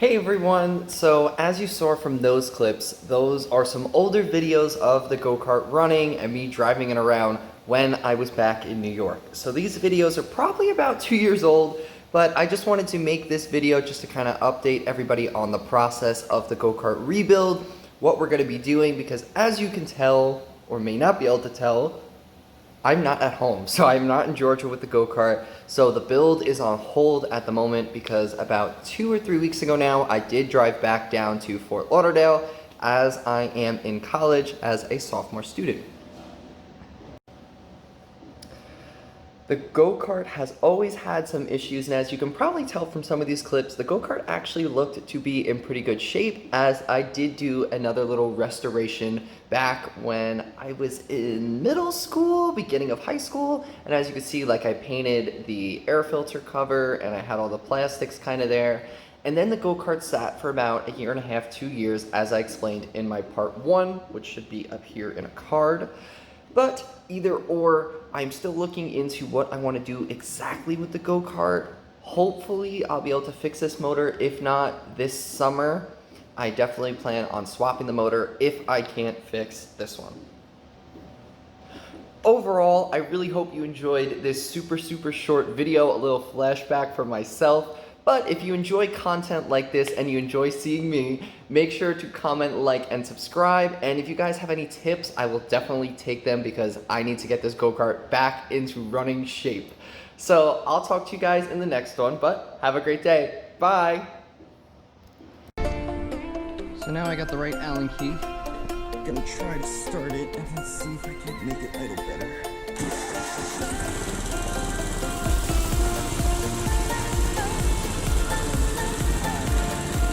Hey everyone, so as you saw from those clips, those are some older videos of the go-kart running and me driving it around when I was back in New York. So these videos are probably about 2 years old, but I just wanted to make this video just to kind of update everybody on the process of the go-kart rebuild, what we're going to be doing, because as you can tell, or may not be able to tell, I'm not at home, so I'm not in Georgia with the go-kart. So the build is on hold at the moment because about 2 or 3 weeks ago now, I did drive back down to Fort Lauderdale as I am in college as a sophomore student. The go-kart has always had some issues, and as you can probably tell from some of these clips, the go-kart actually looked to be in pretty good shape, as I did do another little restoration back when I was in middle school, beginning of high school, and as you can see, like I painted the air filter cover and I had all the plastics kind of there. And then the go-kart sat for about a year and a half, 2 years, as I explained in my part 1, which should be up here in a card. But either or, I'm still looking into what I want to do exactly with the go-kart. Hopefully, I'll be able to fix this motor. If not, this summer, I definitely plan on swapping the motor if I can't fix this one. Overall, I really hope you enjoyed this super short video, a little flashback for myself. But if you enjoy content like this and you enjoy seeing me, make sure to comment, like, and subscribe. And if you guys have any tips, I will definitely take them because I need to get this go-kart back into running shape. So I'll talk to you guys in the next one, but have a great day. Bye. So now I got the right Allen key. I'm gonna try to start it and let's see if I can make it idle better.